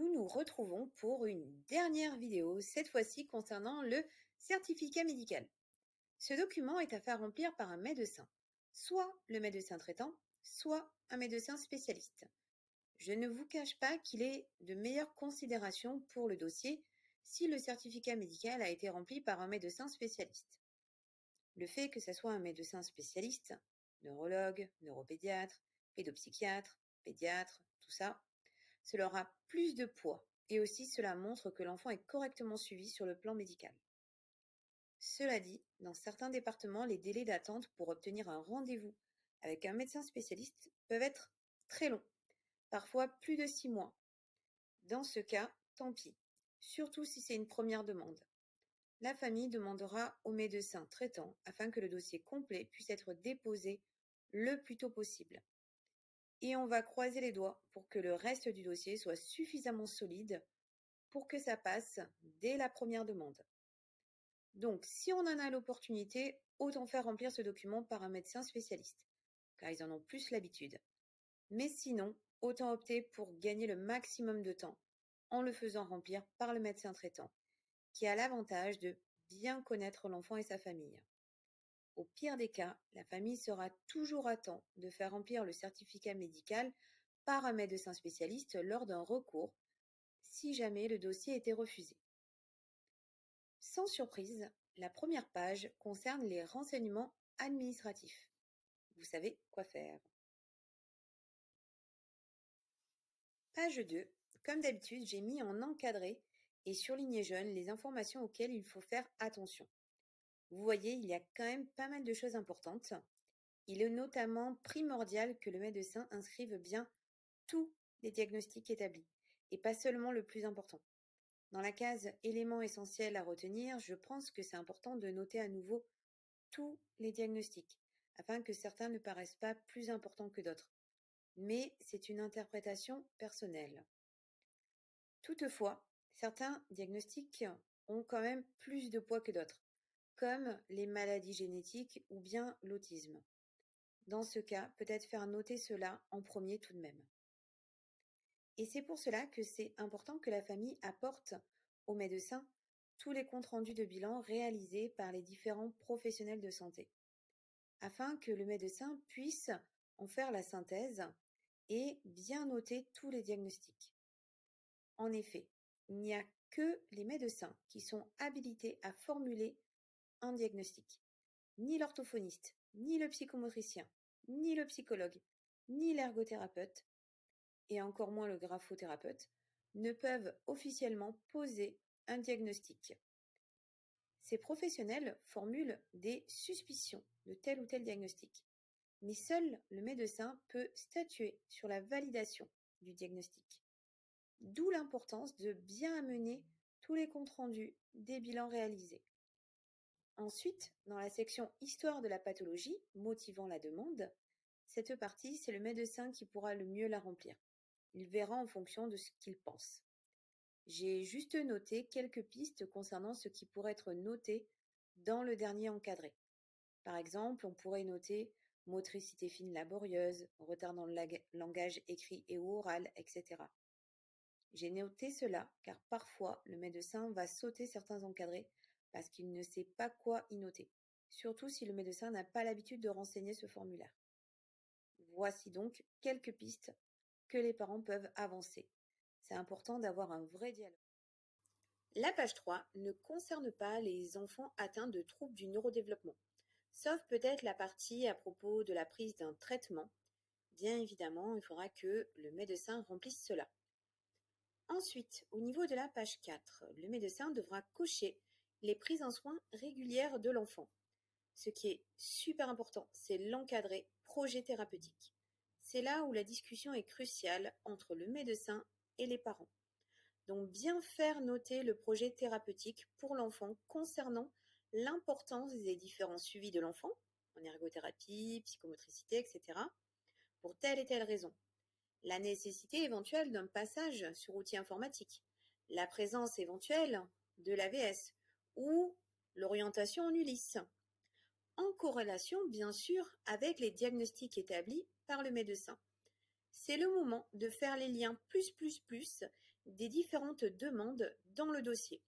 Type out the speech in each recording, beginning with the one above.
nous nous retrouvons pour une dernière vidéo, cette fois-ci concernant le certificat médical. Ce document est à faire remplir par un médecin, soit le médecin traitant, soit un médecin spécialiste. Je ne vous cache pas qu'il est de meilleure considération pour le dossier si le certificat médical a été rempli par un médecin spécialiste. Le fait que ce soit un médecin spécialiste, neurologue, neuropédiatre, pédopsychiatre, pédiatre, tout ça, cela aura plus de poids et aussi cela montre que l'enfant est correctement suivi sur le plan médical. Cela dit, dans certains départements, les délais d'attente pour obtenir un rendez-vous avec un médecin spécialiste peuvent être très longs, parfois plus de 6 mois. Dans ce cas, tant pis, surtout si c'est une première demande. La famille demandera au médecin traitant afin que le dossier complet puisse être déposé le plus tôt possible. Et on va croiser les doigts pour que le reste du dossier soit suffisamment solide pour que ça passe dès la première demande. Donc, si on en a l'opportunité, autant faire remplir ce document par un médecin spécialiste, car ils en ont plus l'habitude. Mais sinon, autant opter pour gagner le maximum de temps en le faisant remplir par le médecin traitant, qui a l'avantage de bien connaître l'enfant et sa famille. Au pire des cas, la famille sera toujours à temps de faire remplir le certificat médical par un médecin spécialiste lors d'un recours, si jamais le dossier était refusé. Sans surprise, la première page concerne les renseignements administratifs. Vous savez quoi faire. Page 2. Comme d'habitude, j'ai mis en encadré et surligné jaune les informations auxquelles il faut faire attention. Vous voyez, il y a quand même pas mal de choses importantes. Il est notamment primordial que le médecin inscrive bien tous les diagnostics établis, et pas seulement le plus important. Dans la case « éléments essentiels à retenir », je pense que c'est important de noter à nouveau tous les diagnostics, afin que certains ne paraissent pas plus importants que d'autres. Mais c'est une interprétation personnelle. Toutefois, certains diagnostics ont quand même plus de poids que d'autres, comme les maladies génétiques ou bien l'autisme. Dans ce cas, peut-être faire noter cela en premier tout de même. Et c'est pour cela que c'est important que la famille apporte au médecin tous les comptes rendus de bilan réalisés par les différents professionnels de santé, afin que le médecin puisse en faire la synthèse et bien noter tous les diagnostics. En effet, il n'y a que les médecins qui sont habilités à formuler un diagnostic. Ni l'orthophoniste, ni le psychomotricien, ni le psychologue, ni l'ergothérapeute, et encore moins le graphothérapeute, ne peuvent officiellement poser un diagnostic. Ces professionnels formulent des suspicions de tel ou tel diagnostic, mais seul le médecin peut statuer sur la validation du diagnostic. D'où l'importance de bien amener tous les comptes rendus des bilans réalisés. Ensuite, dans la section « Histoire de la pathologie » motivant la demande, cette partie, c'est le médecin qui pourra le mieux la remplir. Il verra en fonction de ce qu'il pense. J'ai juste noté quelques pistes concernant ce qui pourrait être noté dans le dernier encadré. Par exemple, on pourrait noter motricité fine laborieuse, retard dans le langage écrit et ou oral, etc. J'ai noté cela car parfois le médecin va sauter certains encadrés parce qu'il ne sait pas quoi y noter, surtout si le médecin n'a pas l'habitude de renseigner ce formulaire. Voici donc quelques pistes que les parents peuvent avancer. C'est important d'avoir un vrai dialogue. La page 3 ne concerne pas les enfants atteints de troubles du neurodéveloppement, sauf peut-être la partie à propos de la prise d'un traitement. Bien évidemment, il faudra que le médecin remplisse cela. Ensuite, au niveau de la page 4, le médecin devra cocher les prises en soins régulières de l'enfant. Ce qui est super important, c'est l'encadré projet thérapeutique. C'est là où la discussion est cruciale entre le médecin et les parents. Donc bien faire noter le projet thérapeutique pour l'enfant concernant l'importance des différents suivis de l'enfant, en ergothérapie, psychomotricité, etc., pour telle et telle raison. La nécessité éventuelle d'un passage sur outil informatique, la présence éventuelle de l'AVS ou l'orientation en ULIS, en corrélation bien sûr avec les diagnostics établis par le médecin. C'est le moment de faire les liens plus des différentes demandes dans le dossier.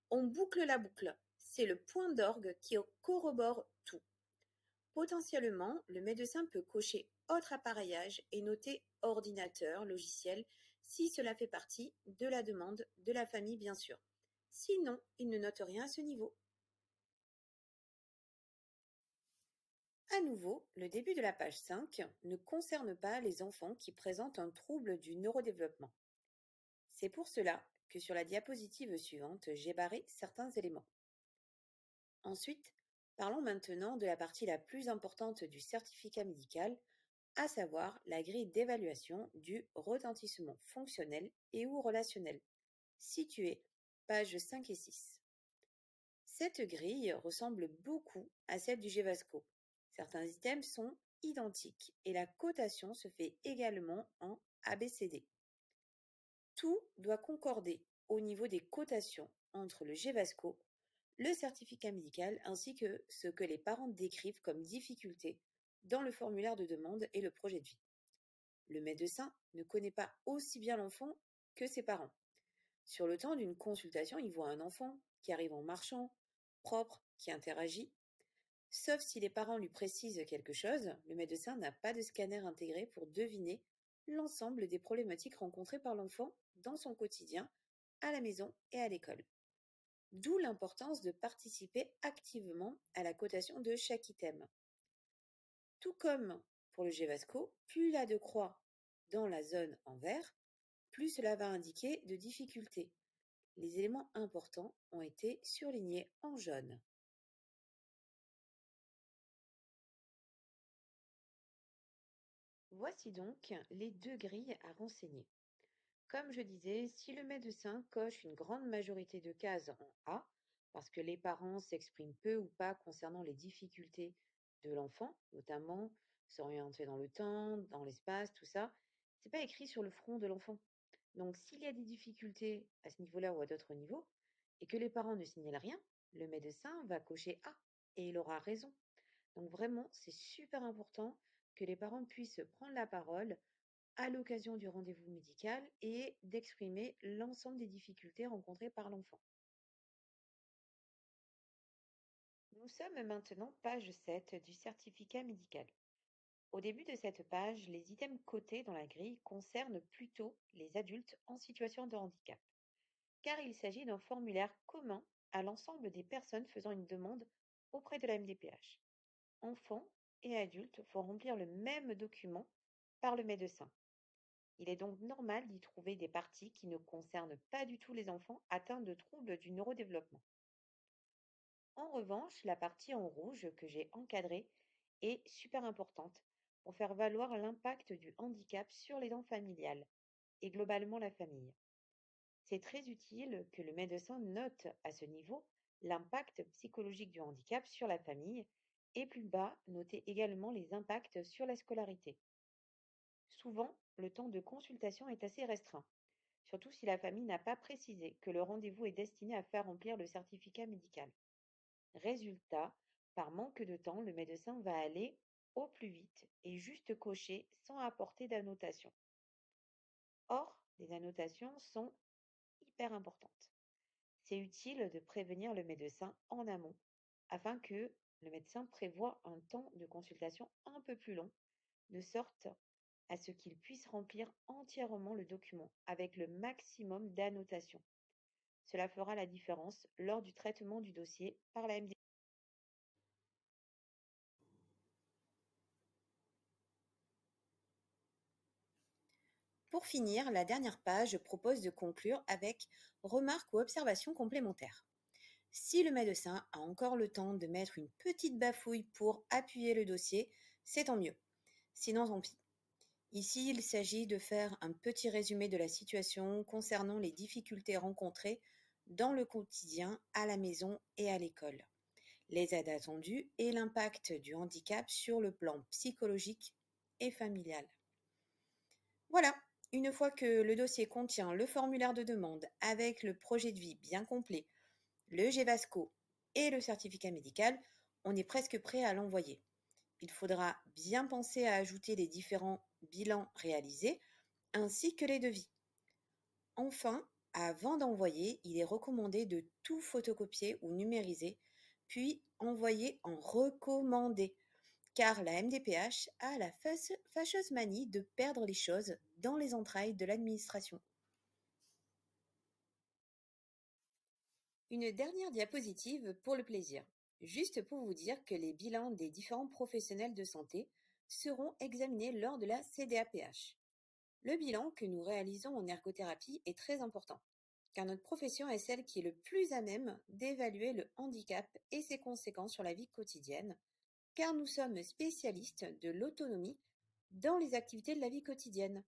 On boucle la boucle, c'est le point d'orgue qui corrobore tout. Potentiellement, le médecin peut cocher autre appareillage et noter ordinateur, logiciel, si cela fait partie de la demande de la famille, bien sûr. Sinon, il ne note rien à ce niveau. À nouveau, le début de la page 5 ne concerne pas les enfants qui présentent un trouble du neurodéveloppement. C'est pour cela que sur la diapositive suivante, j'ai barré certains éléments. Ensuite, parlons maintenant de la partie la plus importante du certificat médical, à savoir la grille d'évaluation du retentissement fonctionnel et ou relationnel, située pages 5 et 6. Cette grille ressemble beaucoup à celle du GEVASCO. Certains items sont identiques et la cotation se fait également en ABCD. Tout doit concorder au niveau des cotations entre le GEVASCO, le certificat médical ainsi que ce que les parents décrivent comme difficulté dans le formulaire de demande et le projet de vie. Le médecin ne connaît pas aussi bien l'enfant que ses parents. Sur le temps d'une consultation, il voit un enfant qui arrive en marchant, propre, qui interagit. Sauf si les parents lui précisent quelque chose, le médecin n'a pas de scanner intégré pour deviner l'ensemble des problématiques rencontrées par l'enfant dans son quotidien, à la maison et à l'école. D'où l'importance de participer activement à la cotation de chaque item. Tout comme pour le GEVASCO, plus il a de croix dans la zone en vert, plus cela va indiquer de difficultés. Les éléments importants ont été surlignés en jaune. Voici donc les deux grilles à renseigner. Comme je disais, si le médecin coche une grande majorité de cases en A, parce que les parents s'expriment peu ou pas concernant les difficultés de l'enfant, notamment s'orienter dans le temps, dans l'espace, tout ça, c'est pas écrit sur le front de l'enfant. Donc s'il y a des difficultés à ce niveau-là ou à d'autres niveaux, et que les parents ne signalent rien, le médecin va cocher A et il aura raison. Donc vraiment, c'est super important que les parents puissent prendre la parole à l'occasion du rendez-vous médical et d'exprimer l'ensemble des difficultés rencontrées par l'enfant. Nous sommes maintenant page 7 du certificat médical. Au début de cette page, les items cotés dans la grille concernent plutôt les adultes en situation de handicap, car il s'agit d'un formulaire commun à l'ensemble des personnes faisant une demande auprès de la MDPH. Enfants et adultes font remplir le même document par le médecin. Il est donc normal d'y trouver des parties qui ne concernent pas du tout les enfants atteints de troubles du neurodéveloppement. En revanche, la partie en rouge que j'ai encadrée est super importante pour faire valoir l'impact du handicap sur les dents familiales et globalement la famille. C'est très utile que le médecin note à ce niveau l'impact psychologique du handicap sur la famille et plus bas, noter également les impacts sur la scolarité. Souvent, le temps de consultation est assez restreint, surtout si la famille n'a pas précisé que le rendez-vous est destiné à faire remplir le certificat médical. Résultat, par manque de temps, le médecin va aller au plus vite et juste cocher sans apporter d'annotation. Or, les annotations sont hyper importantes. C'est utile de prévenir le médecin en amont afin que le médecin prévoie un temps de consultation un peu plus long, de sorte à ce qu'il puisse remplir entièrement le document avec le maximum d'annotations. Cela fera la différence lors du traitement du dossier par la MD. Pour finir, la dernière page propose de conclure avec remarques ou observations complémentaires. Si le médecin a encore le temps de mettre une petite bafouille pour appuyer le dossier, c'est tant mieux. Sinon, tant pis. Ici, il s'agit de faire un petit résumé de la situation concernant les difficultés rencontrées dans le quotidien, à la maison et à l'école, les aides attendues et l'impact du handicap sur le plan psychologique et familial. Voilà, une fois que le dossier contient le formulaire de demande avec le projet de vie bien complet, le GEVASCO et le certificat médical, on est presque prêt à l'envoyer. Il faudra bien penser à ajouter les différents bilans réalisés ainsi que les devis. Enfin, avant d'envoyer, il est recommandé de tout photocopier ou numériser, puis envoyer en recommandé, car la MDPH a la fâcheuse manie de perdre les choses dans les entrailles de l'administration. Une dernière diapositive pour le plaisir, juste pour vous dire que les bilans des différents professionnels de santé seront examinés lors de la CDAPH. Le bilan que nous réalisons en ergothérapie est très important, car notre profession est celle qui est le plus à même d'évaluer le handicap et ses conséquences sur la vie quotidienne, car nous sommes spécialistes de l'autonomie dans les activités de la vie quotidienne.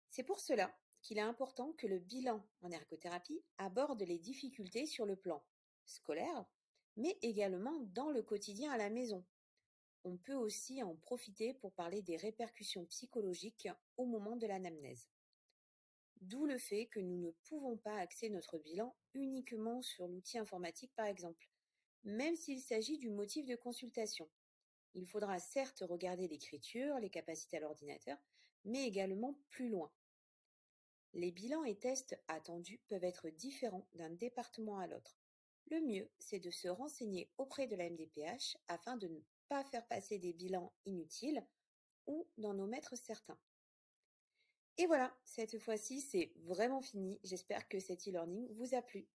C'est pour cela qu'il est important que le bilan en ergothérapie aborde les difficultés sur le plan scolaire, mais également dans le quotidien à la maison. On peut aussi en profiter pour parler des répercussions psychologiques au moment de l'anamnèse. D'où le fait que nous ne pouvons pas axer notre bilan uniquement sur l'outil informatique par exemple, même s'il s'agit du motif de consultation. Il faudra certes regarder l'écriture, les capacités à l'ordinateur, mais également plus loin. Les bilans et tests attendus peuvent être différents d'un département à l'autre. Le mieux, c'est de se renseigner auprès de la MDPH afin de ne pas faire passer des bilans inutiles ou d'en omettre certains. Et voilà, cette fois-ci, c'est vraiment fini. J'espère que cet e-learning vous a plu.